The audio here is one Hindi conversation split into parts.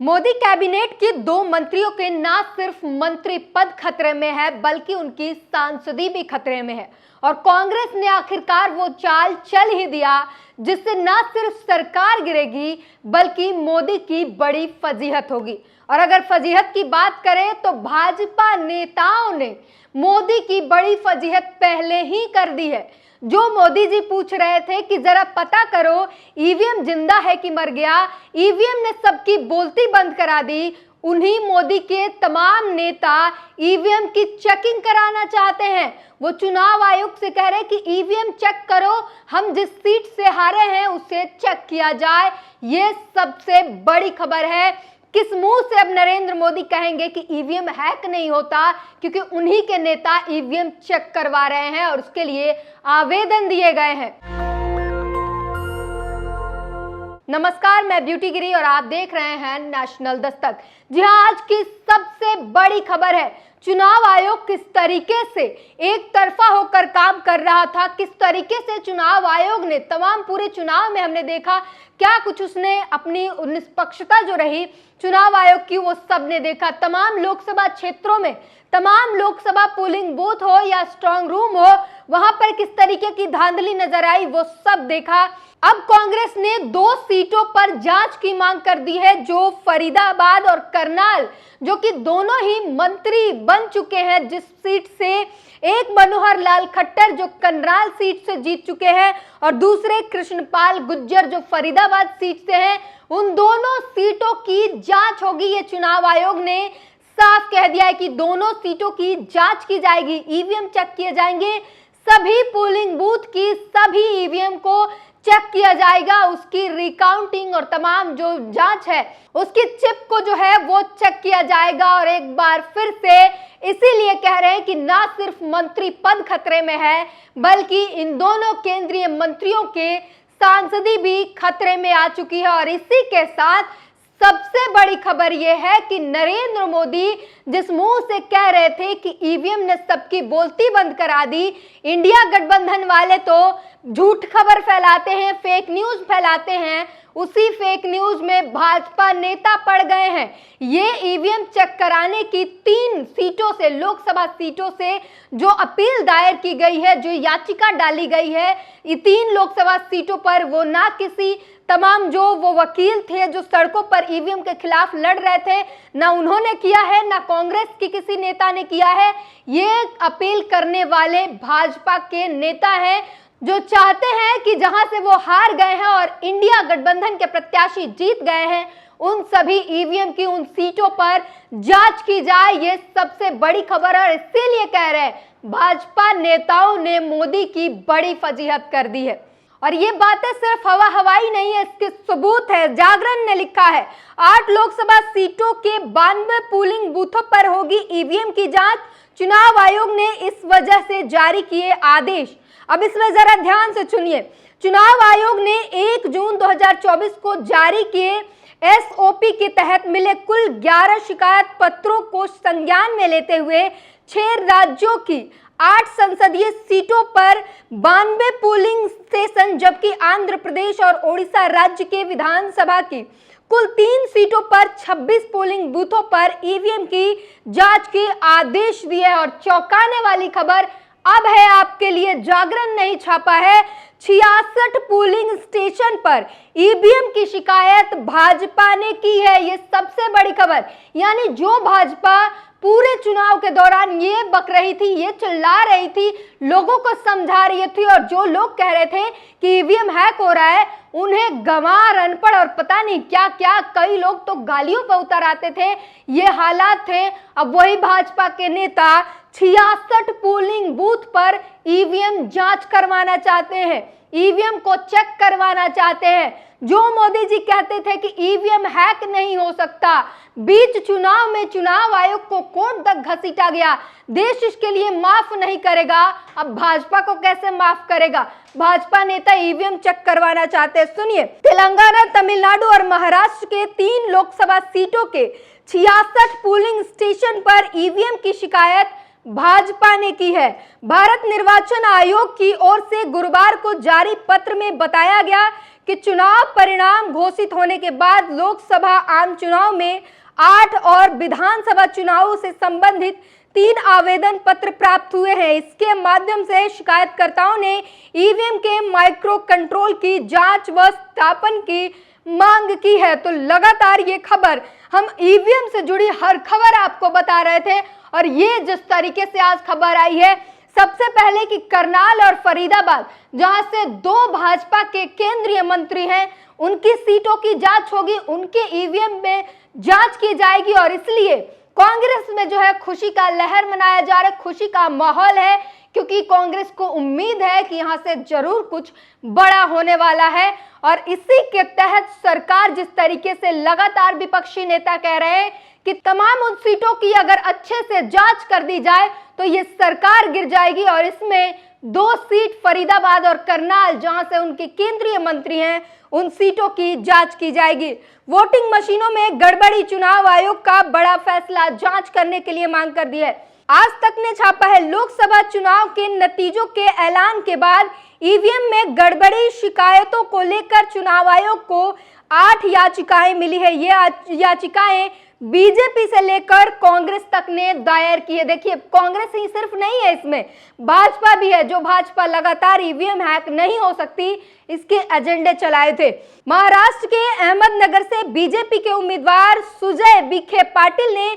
मोदी कैबिनेट के 2 मंत्रियों के न सिर्फ मंत्री पद खतरे में है बल्कि उनकी सांसदी भी खतरे में है। और कांग्रेस ने आखिरकार वो चाल चल ही दिया जिससे न सिर्फ सरकार गिरेगी बल्कि मोदी की बड़ी फजीहत होगी। और अगर फजीहत की बात करें तो भाजपा नेताओं ने मोदी की बड़ी फजीहत पहले ही कर दी है। जो मोदी जी पूछ रहे थे कि जरा पता करो ईवीएम जिंदा है कि मर गया, ईवीएम ने सबकी बोलती बंद करा दी। उन्हीं मोदी के तमाम नेता ईवीएम की चेकिंग कराना चाहते हैं। वो चुनाव आयोग से कह रहे हैं कि ईवीएम चेक करो, हम जिस सीट से हारे हैं उसे चेक किया जाए। ये सबसे बड़ी खबर है। किस मुंह से अब नरेंद्र मोदी कहेंगे कि ईवीएम हैक नहीं होता, क्योंकि उन्हीं के नेता ईवीएम चेक करवा रहे हैं और उसके लिए आवेदन दिए गए हैं। नमस्कार, मैं ब्यूटी गिरी और आप देख रहे हैं नेशनल दस्तक। जी हां, आज की सबसे बड़ी खबर है चुनाव आयोग किस तरीके से एक तरफा होकर काम कर रहा था, किस तरीके से चुनाव आयोग ने तमाम पूरे चुनाव में हमने देखा क्या कुछ उसने अपनी निष्पक्षता जो रही चुनाव आयोग की वो सब ने देखा। तमाम लोकसभा क्षेत्रों में तमाम लोकसभा पोलिंग बूथ हो या स्ट्रांग रूम हो, वहां पर किस तरीके की धांधली नजर आई वो सब देखा। अब कांग्रेस ने 2 सीटों पर जांच की मांग कर दी है, जो फरीदाबाद और करनाल, जो कि दोनों ही मंत्री बन चुके हैं। जिस सीट से एक मनोहर लाल खट्टर जो करनाल सीट से जीत चुके हैं और दूसरे कृष्णपाल गुर्जर जो फरीदाबाद सीट से हैं, उन दोनों सीटों की जांच होगी। ये चुनाव आयोग ने साफ कह दिया है कि दोनों सीटों की जांच की जाएगी, ईवीएम चेक किए जाएंगे, सभी पोलिंग बूथ की सभी ईवीएम को चेक किया जाएगा, उसकी रिकाउंटिंग और तमाम जो जांच है उसकी चिप को जो है वो चेक किया जाएगा। और एक बार फिर से इसीलिए कह रहे हैं कि ना सिर्फ मंत्री पद खतरे में है बल्कि इन दोनों केंद्रीय मंत्रियों के सांसदी भी खतरे में आ चुकी है। और इसी के साथ सबसे बड़ी खबर यह है कि नरेंद्र मोदी जिस मुंह से कह रहे थे कि ईवीएम ने सबकी बोलती बंद करा दी, इंडिया गठबंधन वाले तो झूठ खबर फैलाते हैं, फेक न्यूज फैलाते हैं, उसी फेक न्यूज में भाजपा नेता पड़ गए हैं। ये ईवीएम चेक कराने की 3 सीटों से, लोकसभा सीटों से जो अपील दायर की गई है, जो याचिका डाली गई है, ये 3 लोकसभा सीटों पर वो ना किसी तमाम जो वो वकील थे जो सड़कों पर ईवीएम के खिलाफ लड़ रहे थे, ना उन्होंने किया है, ना कांग्रेस की किसी नेता ने किया है। ये अपील करने वाले भाजपा के नेता हैं जो चाहते हैं कि जहां से वो हार गए हैं और इंडिया गठबंधन के प्रत्याशी जीत गए हैं, उन सभी ईवीएम की उन सीटों पर जांच की जाए। ये सबसे बड़ी खबर है और इसीलिए कह रहे हैं भाजपा नेताओं ने मोदी की बड़ी फजीहत कर दी है। और ये बातें सिर्फ हवा हवाई नहीं है, इसके सबूत है। जागरण ने लिखा है 8 लोकसभा सीटों के 92 पोलिंग बूथों पर होगी ईवीएम की जांच, चुनाव आयोग ने इस वजह से जारी किए आदेश। अब इसमें जरा ध्यान से सुनिए। चुनाव आयोग ने 1 जून 2024 को जारी किए एसओपी के तहत मिले कुल 11 शिकायत पत्रों को संज्ञान में लेते हुए 6 राज्यों की 8 संसदीय सीटों पर 92 पोलिंग स्टेशन, जबकि आंध्र प्रदेश और ओडिशा राज्य के विधानसभा की कुल 3 सीटों पर 26 पोलिंग बूथों पर ईवीएम की जांच के आदेश दिए। और चौंकाने वाली खबर अब है आपके लिए, जागरण नहीं छापा है, 66 पोलिंग स्टेशन पर ईवीएम की शिकायत भाजपा ने की है। ये सबसे बड़ी खबर, यानी जो भाजपा पूरे चुनाव के दौरान ये बक रही थी, ये चिल्ला रही थी, लोगों को समझा रही थी, और जो लोग कह रहे थे कि ईवीएम हैक हो रहा है, उन्हें गंवार, अनपढ़ और पता नहीं क्या क्या, कई लोग तो गालियों पर उतर आते थे, ये हालात थे। अब वही भाजपा के नेता 66 पोलिंग बूथ पर ईवीएम जांच करवाना चाहते हैं, ईवीएम को चेक करवाना चाहते हैं। जो मोदी जी कहते थे कि ईवीएम हैक नहीं हो सकता, बीच चुनाव में चुनाव आयोग को कोर्ट तक घसीटा गया, देश इसके लिए माफ नहीं करेगा, अब भाजपा को कैसे माफ करेगा। भाजपा नेता ईवीएम चेक करवाना चाहते हैं। सुनिए, तेलंगाना, तमिलनाडु और महाराष्ट्र के 3 लोकसभा सीटों के 66 पोलिंग स्टेशन पर ईवीएम की शिकायत भाजपा ने की है। भारत निर्वाचन आयोग की ओर से गुरुवार को जारी पत्र में बताया गया कि चुनाव परिणाम घोषित होने के बाद लोकसभा आम चुनाव में 8 और विधानसभा चुनावों से संबंधित 3 आवेदन पत्र प्राप्त हुए हैं। इसके माध्यम से शिकायतकर्ताओं ने ईवीएम के माइक्रो कंट्रोल की जांच व सत्यापन की मांग की है। तो लगातार ये खबर, हम ईवीएम से जुड़ी हर खबर आपको बता रहे थे और ये जिस तरीके से आज खबर आई है, सबसे पहले कि करनाल और फरीदाबाद, जहां से 2 भाजपा के केंद्रीय मंत्री हैं, उनकी सीटों की जांच होगी, उनके ईवीएम में जांच की जाएगी और इसलिए कांग्रेस में जो है खुशी का लहर मनाया जा रहा है, खुशी का माहौल है, क्योंकि कांग्रेस को उम्मीद है कि यहां से जरूर कुछ बड़ा होने वाला है। और इसी के तहत सरकार जिस तरीके से लगातार विपक्षी नेता कह रहे हैं कि तमाम उन सीटों की अगर अच्छे से जांच कर दी जाए तो ये सरकार गिर जाएगी और इसमें 2 सीट फरीदाबाद और करनाल, जहां से उनके केंद्रीय मंत्री हैं, उन सीटों की जांच की जाएगी। वोटिंग मशीनों में गड़बड़ी, चुनाव आयोग का बड़ा फैसला, जांच करने के लिए मांग कर दी है। आज तक ने छापा है, लोकसभा चुनाव के नतीजों के ऐलान के बाद ईवीएम में गड़बड़ी शिकायतों को लेकर चुनाव आयोग को 8 याचिकाएं मिली है। ये याचिकाएं बीजेपी से लेकर कांग्रेस तक ने दायर की है। देखिए, कांग्रेस ही सिर्फ नहीं है, इसमें भाजपा भी है, जो भाजपा लगातार ईवीएम हैक नहीं हो सकती इसके एजेंडे चलाए थे। महाराष्ट्र के अहमदनगर से बीजेपी के उम्मीदवार सुजय विखे पाटिल ने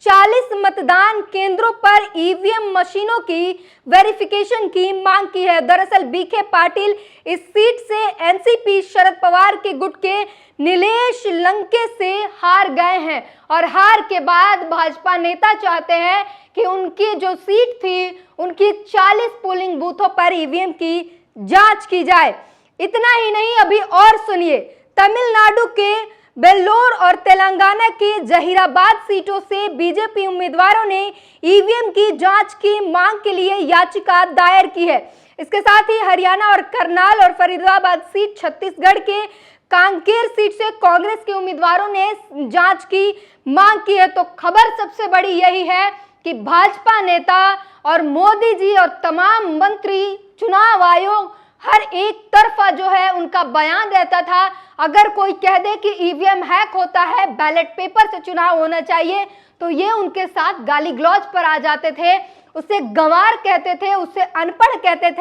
40 मतदान केंद्रों पर ईवीएम मशीनों की वेरिफिकेशन की मांग की है। दरअसल विखे पाटिल इस सीट से एनसीपी शरद पवार के गुट के नीलेश लंके से हार गए हैं और हार के बाद भाजपा नेता चाहते हैं कि उनकी जो सीट थी, उनकी 40 पोलिंग बूथों पर ईवीएम की जांच की जाए। इतना ही नहीं, अभी और सुनिए, तमिलनाडु के बेल्लोर और तेलंगाना के जहीराबाद सीटों से बीजेपी उम्मीदवारों ने ईवीएम की जांच की मांग के लिए याचिका दायर की है। इसके साथ ही हरियाणा और करनाल और फरीदाबाद सीट, छत्तीसगढ़ के कांकेर सीट से कांग्रेस के उम्मीदवारों ने जांच की मांग की है। तो खबर सबसे बड़ी यही है कि भाजपा नेता और मोदी जी और तमाम मंत्री, चुनाव आयोग हर एक तरफा जो है उनका बयान रहता था। अगर कोई कह दे कि ईवीएम हैक होता है, बैलेट पेपर से चुनाव होना चाहिए, तो ये उनके साथ गाली गलौज पर आ जाते थे, उसे गंवार कहते थे, उसे अनपढ़ कहते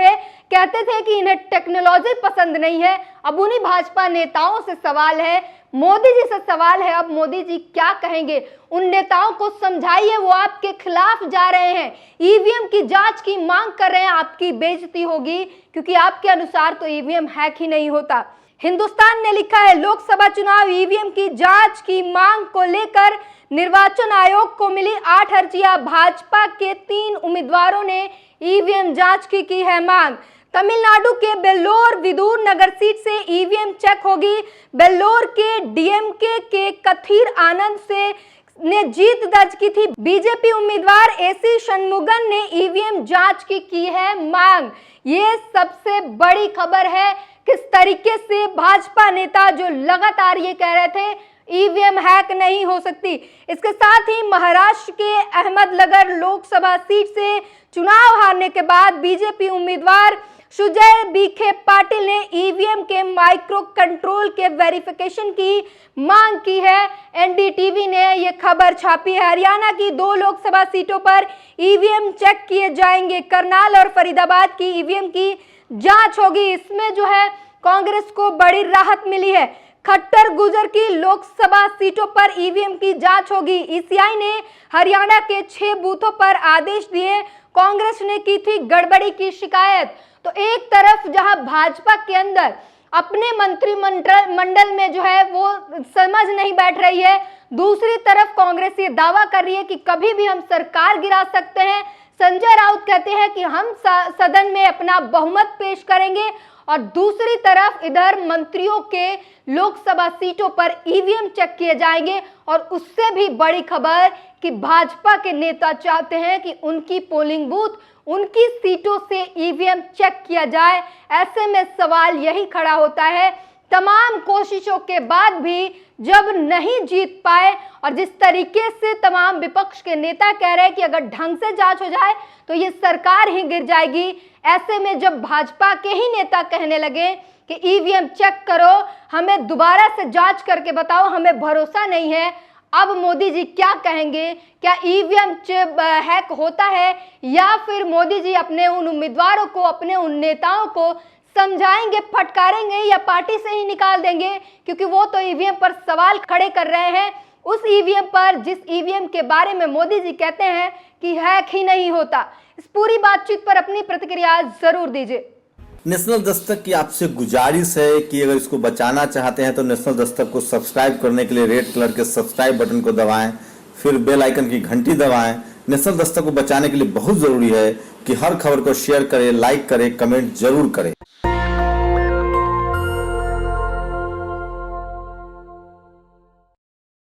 थे कि इन्हें टेक्नोलॉजी पसंद नहीं है। अब उन्हीं भाजपा नेताओं से सवाल है, मोदी जी से सवाल है, अब मोदी जी क्या कहेंगे? उन नेताओं को समझाइए, वो आपके खिलाफ जा रहे हैं, ईवीएम की जांच की मांग कर रहे हैं, आपकी बेइज्जती होगी, क्योंकि आपके अनुसार तो ईवीएम हैक ही नहीं होता। हिंदुस्तान ने लिखा है, लोकसभा चुनाव ईवीएम की जांच की मांग को लेकर निर्वाचन आयोग को मिली 8 अर्जियां, भाजपा के 3 उम्मीदवारों ने ईवीएम जांच की है मांग। तमिलनाडु के बेल्लोर विदुर नगर सीट से ईवीएम चेक होगी। बेल्लोर के डीएमके के कथीर आनंद ने जीत दर्ज की थी। बीजेपी उम्मीदवार एसी शनमुगन ने ईवीएम जांच की है मांग। ये सबसे बड़ी खबर है, किस तरीके से भाजपा नेता जो लगातार ये कह रहे थे ईवीएम हैक नहीं हो सकती। इसके साथ ही महाराष्ट्र के अहमदनगर लोकसभा सीट से चुनाव हारने के बाद बीजेपी उम्मीदवार सुजय विखे पाटिल ने ईवीएम के माइक्रो कंट्रोल के वेरिफिकेशन की मांग की है। एनडीटीवी ने यह खबर छापी है। हरियाणा की 2 लोकसभा सीटों पर ईवीएम चेक किए जाएंगे। करनाल और फरीदाबाद की ईवीएम की जांच होगी। इसमें जो है कांग्रेस को बड़ी राहत मिली है। खट्टर गुजर की लोकसभा सीटों पर ईवीएम की जांच होगी। ईसीआई ने हरियाणा के 6 बूथों पर आदेश दिए। कांग्रेस ने की थी गड़बड़ी की शिकायत। तो एक तरफ जहां भाजपा के अंदर अपने मंत्रिमंडल में जो है वो समझ नहीं बैठ रही है, दूसरी तरफ कांग्रेस ये दावा कर रही है कि कभी भी हम सरकार गिरा सकते हैं। संजय राउत कहते हैं कि हम सदन में अपना बहुमत पेश करेंगे और दूसरी तरफ इधर मंत्रियों के लोकसभा सीटों पर ईवीएम चेक किए जाएंगे। और उससे भी बड़ी खबर कि भाजपा के नेता चाहते हैं कि उनकी पोलिंग बूथ, उनकी सीटों से ईवीएम चेक किया जाए। ऐसे में सवाल यही खड़ा होता है तमाम कोशिशों के बाद भी जब नहीं जीत पाए और जिस तरीके से तमाम विपक्ष के नेता कह रहे हैं कि अगर ढंग से जांच हो जाए तो ये सरकार ही गिर जाएगी, ऐसे में जब भाजपा के ही नेता कहने लगे कि ईवीएम चेक करो, हमें दोबारा से जांच करके बताओ, हमें भरोसा नहीं है, अब मोदी जी क्या कहेंगे? क्या ईवीएम हैक होता है या फिर मोदी जी अपने उन उम्मीदवारों को, अपने उन नेताओं को समझाएंगे, फटकारेंगे या पार्टी से ही निकाल देंगे? क्योंकि वो तो ईवीएम पर सवाल खड़े कर रहे हैं, उस ईवीएम पर जिस ईवीएम के बारे में मोदी जी कहते हैं कि हैक ही नहीं होता। इस पूरी बातचीत पर अपनी प्रतिक्रिया जरूर दीजिए। नेशनल दस्तक की आपसे गुजारिश है कि अगर इसको बचाना चाहते हैं तो नेशनल दस्तक को सब्सक्राइब करने के लिए रेड कलर के सब्सक्राइब बटन को दबाएं, फिर बेल आइकन की घंटी दबाएं। नेशनल दस्तक को बचाने के लिए बहुत जरूरी है कि हर खबर को शेयर करें, लाइक करें, कमेंट जरूर करें।